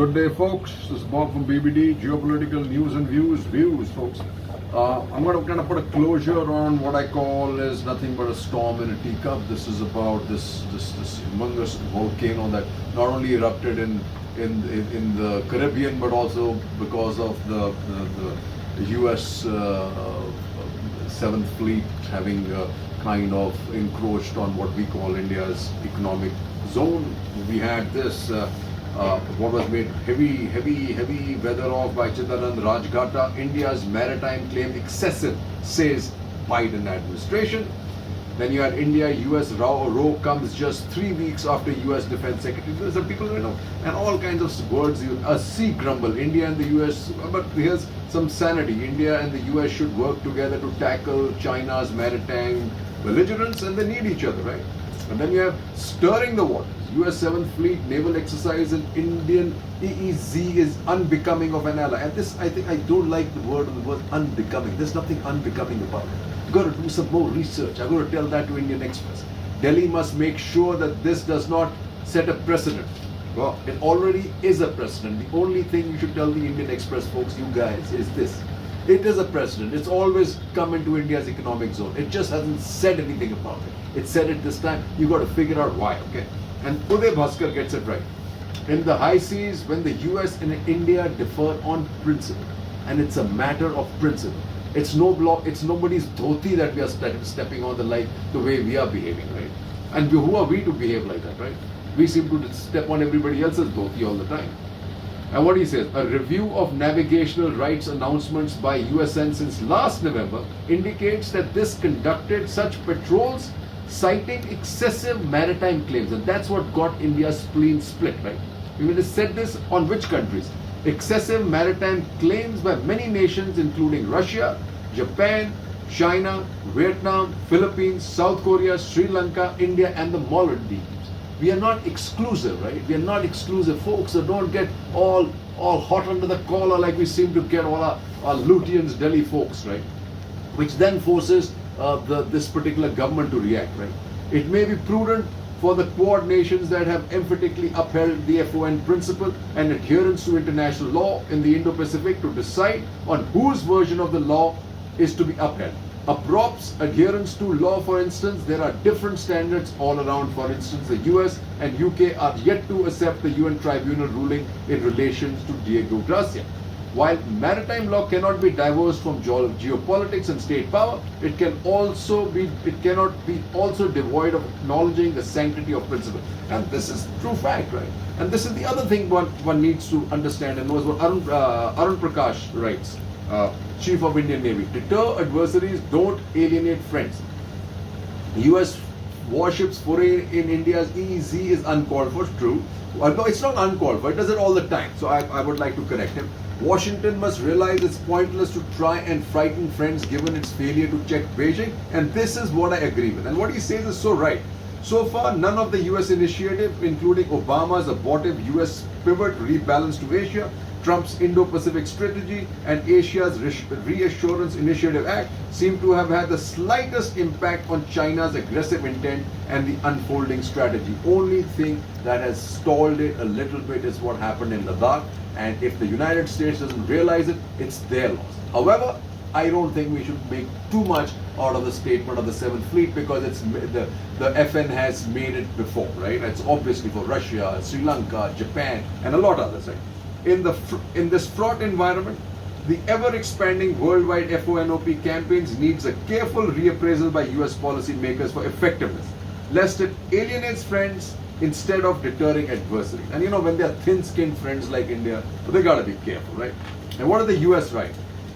Good day, folks. This is Bob from BBD, Geopolitical News and Views, folks. I'm going to kind of put a closure on what I call is nothing but a storm in a teacup. This is about this humongous volcano that not only erupted in the Caribbean, but also because of the U.S. Seventh Fleet having kind of encroached on what we call India's economic zone. We had this. What was made heavy weather of by Chidanand Rajgata, India's maritime claim excessive, says Biden administration. Then you had India-US row comes just 3 weeks after US Defense Secretary. There's some people, and all kinds of words. A sea grumble. India and the US, but here's some sanity. India and the US should work together to tackle China's maritime belligerence, and they need each other, right? And then you have stirring the waters. US 7th Fleet naval exercise in Indian EEZ is unbecoming of an ally. And this, I don't like the word unbecoming. There's nothing unbecoming about it. You've got to do some more research. I'm going to tell that to Indian Express. Delhi must make sure that this does not set a precedent. Well, it already is a precedent. The only thing you should tell the Indian Express folks, you guys, is this. It is a precedent. It's always come into India's economic zone. It just hasn't said anything about it. It said it this time. You got to figure out why, okay? And Uday Bhaskar gets it right. In the high seas, when the US and India differ on principle, and it's a matter of principle. It's nobody's dhoti that we are stepping on the way we are behaving, right? And who are we to behave like that, right? We seem to step on everybody else's dhoti all the time. And what he says, a review of navigational rights announcements by USN since last November indicates that this conducted such patrols citing excessive maritime claims, and that's what got India's spleen split, right? We will said this on which countries? Excessive maritime claims by many nations including Russia, Japan, China, Vietnam, Philippines, South Korea, Sri Lanka, India and the Maldives. We are not exclusive, right? We are not exclusive, folks, so don't get all hot under the collar like we seem to get all our Lutyens, Delhi folks, right? Which then forces this particular government to react, right? It may be prudent for the Quad nations that have emphatically upheld the FON principle and adherence to international law in the Indo-Pacific to decide on whose version of the law is to be upheld. Approps adherence to law, for instance, there are different standards all around. For instance, the US and UK are yet to accept the UN tribunal ruling in relation to Diego Garcia. While maritime law cannot be divorced from geopolitics and state power, it cannot be also devoid of acknowledging the sanctity of principle. And this is true fact, right? And this is the other thing one needs to understand and knows what Arun Prakash writes, Chief of Indian Navy. Deter adversaries, don't alienate friends. US warships foray in India's EEZ is uncalled for. True. No, it's not uncalled for. It does it all the time. So I would like to correct him. Washington must realize it's pointless to try and frighten friends given its failure to check Beijing, and this is what I agree with. And what he says is so right. So far, none of the US initiative, including Obama's abortive US pivot rebalance to Asia, Trump's Indo-Pacific strategy, and Asia's Reassurance Initiative Act seem to have had the slightest impact on China's aggressive intent and the unfolding strategy. Only thing that has stalled it a little bit is what happened in Ladakh, and if the United States doesn't realize it, it's their loss. However, I don't think we should make too much out of the statement of the 7th Fleet because it's the FN has made it before, right? It's obviously for Russia, Sri Lanka, Japan, and a lot of others, right? In this fraught environment, the ever-expanding worldwide FONOP campaigns needs a careful reappraisal by US policymakers for effectiveness, lest it alienates friends instead of deterring adversaries. And when they are thin-skinned friends like India, they gotta be careful, right? And what are the US right?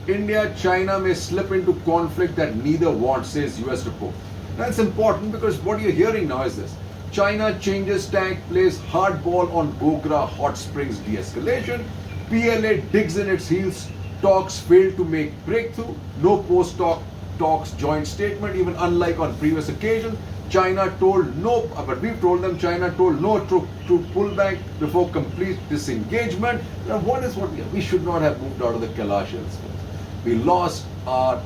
India, China may slip into conflict that neither wants, says US report. That's important because what you're hearing now is this. China changes tack, plays hardball on Gogra hot springs de-escalation. PLA digs in its heels, talks failed to make breakthrough. No post-talks joint statement, even unlike on previous occasions. China told no, but we've told them China told no to pullback before complete disengagement. Now, what we should not have moved out of the Kailash Hills. We lost our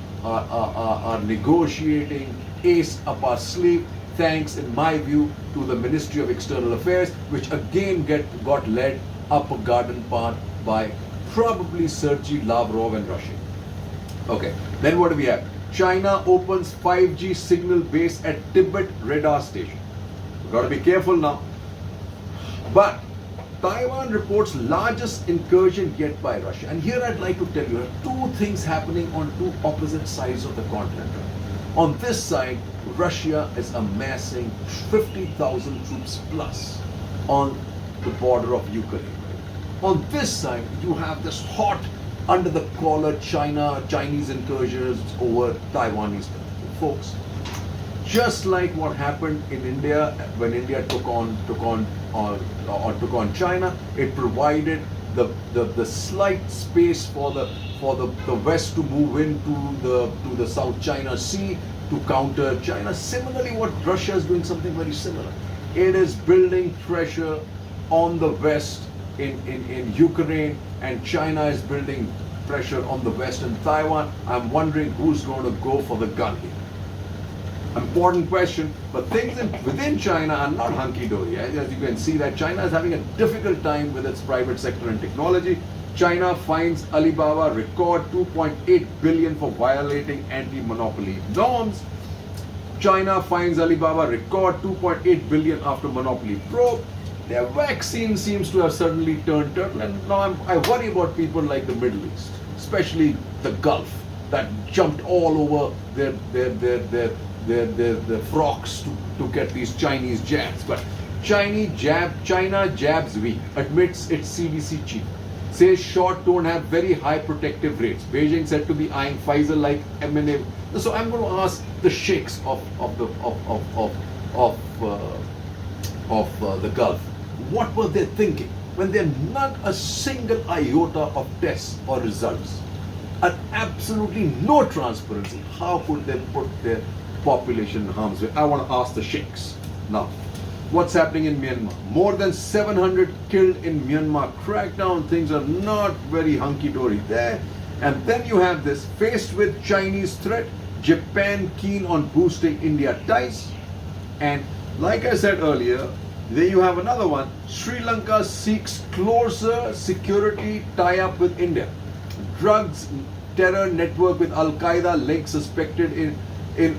negotiating ace up our sleeve. Thanks, in my view, to the Ministry of External Affairs, which again got led up a garden path by probably Sergei Lavrov and Russia. Okay, then what do we have? China opens 5G signal base at Tibet radar station. We've got to be careful now. But Taiwan reports largest incursion yet by Russia. And here I'd like to tell you two things happening on two opposite sides of the continent. On this side, Russia is amassing 50,000 troops plus on the border of Ukraine. On this side, you have this hot, under the collar Chinese incursions over Taiwanese territory. Folks, just like what happened in India when India took on China, it provided the slight space for the West to move into the South China Sea to counter China. Similarly, what Russia is doing something very similar. It is building pressure on the West in Ukraine, and China is building pressure on the West in Taiwan. I'm wondering who's going to go for the gun here. Important question, but things within China are not hunky-dory. As you can see that China is having a difficult time with its private sector and technology. China fines Alibaba record 2.8 billion for violating anti-monopoly norms. China fines Alibaba record 2.8 billion after monopoly probe. Their vaccine seems to have suddenly turned turtle, and now I worry about people like the Middle East, especially the Gulf, that jumped all over their frocks to get these Chinese jabs. But China jabs weak, admits its CDC chief, says short don't have very high protective rates. Beijing said to be eyeing Pfizer like mRNA. So I'm going to ask the sheikhs of the Gulf, what were they thinking when they're not a single iota of tests or results, and absolutely no transparency? How could they put their population in harm's way? I want to ask the sheikhs. Now, what's happening in Myanmar? More than 700 killed in Myanmar crackdown. Things are not very hunky-dory there. And then you have this, faced with Chinese threat, Japan keen on boosting India ties. And like I said earlier, there you have another one. Sri Lanka seeks closer security tie-up with India. Drugs terror network with Al-Qaeda link suspected in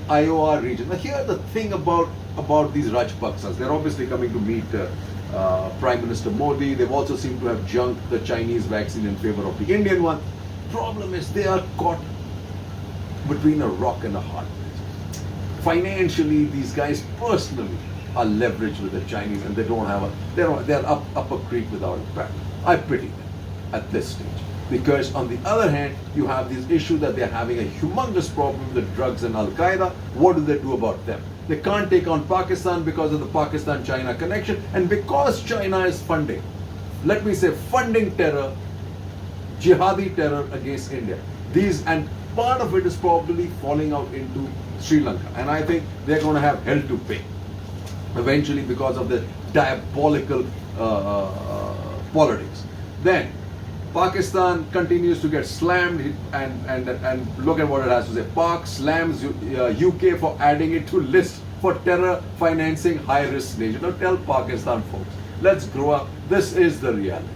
IOR region. Now here's the thing about these Rajpaksas. They're obviously coming to meet Prime Minister Modi. They've also seemed to have junked the Chinese vaccine in favor of the Indian one. Problem is they are caught between a rock and a hard place. Financially, these guys personally are leveraged with the Chinese, and they don't have they're up a creek without a paddle. I pity them at this stage. Because on the other hand, you have this issue that they're having a humongous problem with drugs and Al-Qaeda. What do they do about them? They can't take on Pakistan because of the Pakistan-China connection, and because China is funding, let me say, funding terror, jihadi terror against India. And part of it is probably falling out into Sri Lanka. And I think they're going to have hell to pay eventually because of the diabolical politics. Then Pakistan continues to get slammed, and look at what it has to say. Pak slams UK for adding it to list for terror financing high-risk nation. Now tell Pakistan folks, let's grow up. This is the reality.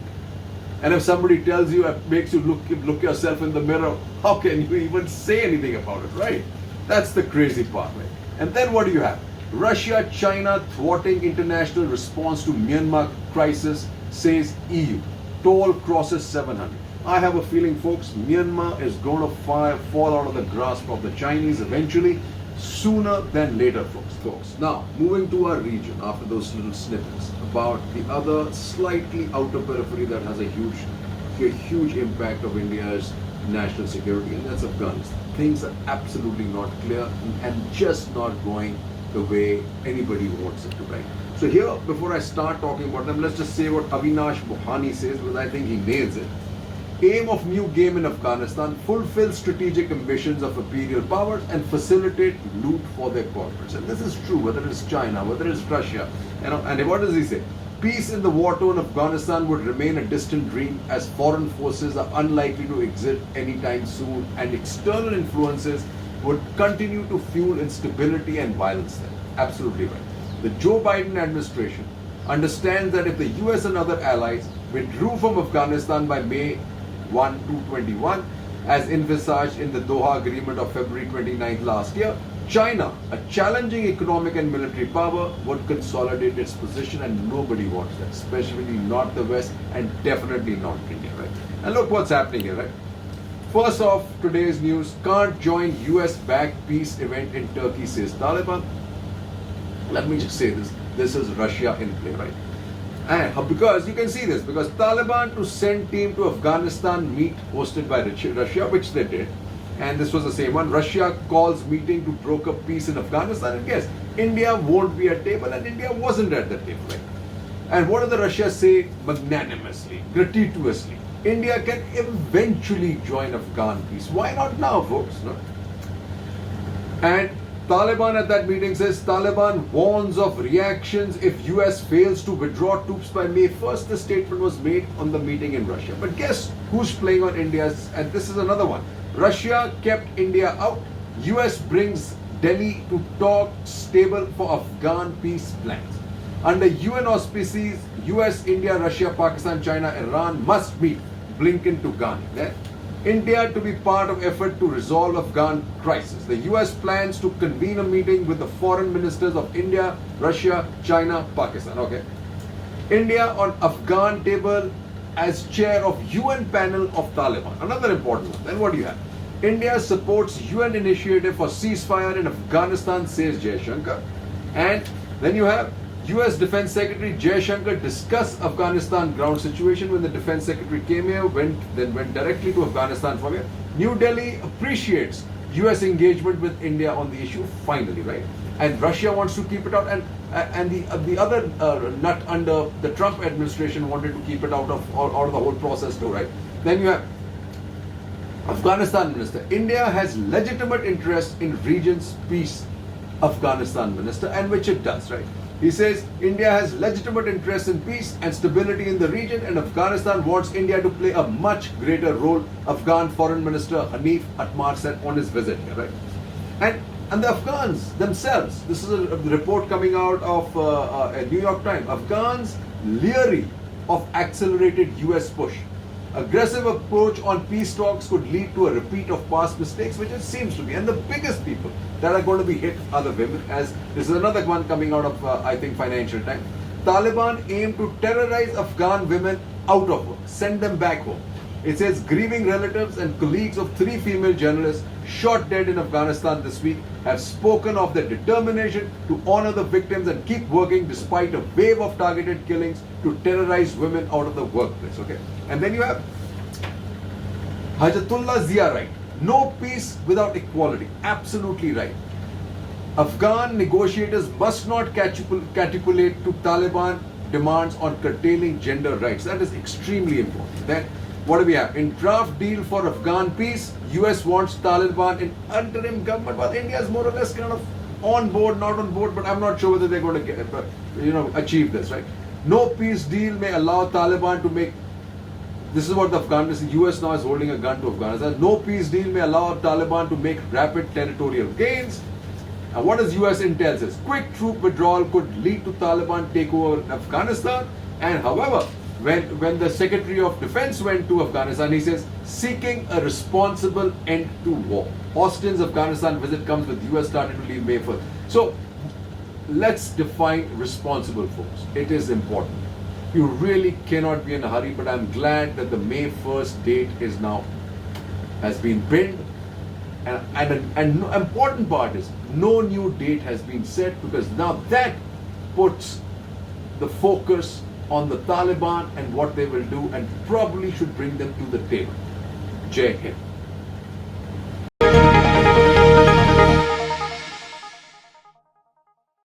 And if somebody tells you, it makes you look yourself in the mirror, how can you even say anything about it, right? That's the crazy part, right? And then what do you have? Russia, China thwarting international response to Myanmar crisis, says EU. Toll crosses 700. I have a feeling, folks, Myanmar is going to fall out of the grasp of the Chinese eventually, sooner than later, folks. Now, moving to our region after those little snippets about the other slightly outer periphery that has a huge impact of India's national security, and that's Afghanistan. Things are absolutely not clear and just not going the way anybody wants it to, right? So here, before I start talking about them, let's just say what Avinash Bohani says, because I think he nails it. Aim of new game in Afghanistan: fulfill strategic ambitions of imperial powers and facilitate loot for their corporates. And this is true, whether it's China, whether it's Russia. And what does he say? Peace in the war-torn Afghanistan would remain a distant dream, as foreign forces are unlikely to exist anytime soon, and external influences would continue to fuel instability and violence there. Absolutely right. The Joe Biden administration understands that if the US and other allies withdrew from Afghanistan by May 1, 2021, as envisaged in the Doha Agreement of February 29 last year. China, a challenging economic and military power, would consolidate its position, and nobody wants that, especially not the West and definitely not India, right? And look what's happening here, right? First off, today's news: can't join US-backed peace event in Turkey, says Taliban. Let me just say this: this is Russia in play, right? And because you can see this, because Taliban to send team to Afghanistan meet hosted by Russia, which they did, and this was the same one. Russia calls meeting to broker peace in Afghanistan, and yes, India won't be at table, and India wasn't at the table, right? And what does the Russia say? Magnanimously, gratuitously, India can eventually join Afghan peace. Why not now, folks? No? And Taliban at that meeting says Taliban warns of reactions if US fails to withdraw troops by May 1st. The statement was made on the meeting in Russia. But guess who's playing on India's? And this is another one. Russia kept India out. US brings Delhi to talk stable for Afghan peace plans. Under UN auspices, US, India, Russia, Pakistan, China, Iran must meet. Blinken to Ghani. Yeah? India to be part of effort to resolve Afghan crisis. The US plans to convene a meeting with the foreign ministers of India, Russia, China, Pakistan. Okay. India on Afghan table as chair of UN panel of Taliban. Another important one. Then what do you have? India supports UN initiative for ceasefire in Afghanistan, says Jaishankar. And then you have US Defense Secretary Jaishankar discussed Afghanistan ground situation when the Defense Secretary came here, went directly to Afghanistan from here. New Delhi appreciates US engagement with India on the issue, finally, right? And Russia wants to keep it out, and the other nut under the Trump administration wanted to keep it out of the whole process too, right? Then you have Afghanistan minister. India has legitimate interest in region's peace, Afghanistan minister, and which it does, right? He says India has legitimate interest in peace and stability in the region, and Afghanistan wants India to play a much greater role. Afghan Foreign Minister Hanif Atmar said on his visit here, right? And the Afghans themselves, this is a report coming out of New York Times. Afghans leery of accelerated US push. Aggressive approach on peace talks could lead to a repeat of past mistakes, which it seems to be. And the biggest people that are going to be hit are the women, as this is another one coming out of, I think, Financial Times. Taliban aim to terrorize Afghan women out of work, send them back home. It says grieving relatives and colleagues of 3 female journalists shot dead in Afghanistan this week have spoken of their determination to honor the victims and keep working despite a wave of targeted killings to terrorize women out of the workplace. Okay, and then you have Hajatullah Zia, right? No peace without equality. Absolutely right. Afghan negotiators must not capitulate to Taliban demands on curtailing gender rights. That is extremely important. Then what do we have? In draft deal for Afghan peace, US wants Taliban in interim government, but India is more or less kind of on board, not on board, but I'm not sure whether they're going to achieve this, right? No peace deal may allow Taliban to make. This is what the Afghanistan, US now is holding a gun to Afghanistan. No peace deal may allow Taliban to make rapid territorial gains. And what does US intel says? Quick troop withdrawal could lead to Taliban takeover in Afghanistan. And however, when the Secretary of Defense went to Afghanistan, he says, seeking a responsible end to war. Austin's Afghanistan visit comes with US starting to leave May 1st. So let's define responsible, folks. It is important. You really cannot be in a hurry, but I'm glad that the May 1st date is now, has been pinned. And an important part is no new date has been set, because now that puts the focus on the Taliban and what they will do, and probably should bring them to the table. Jai Hind.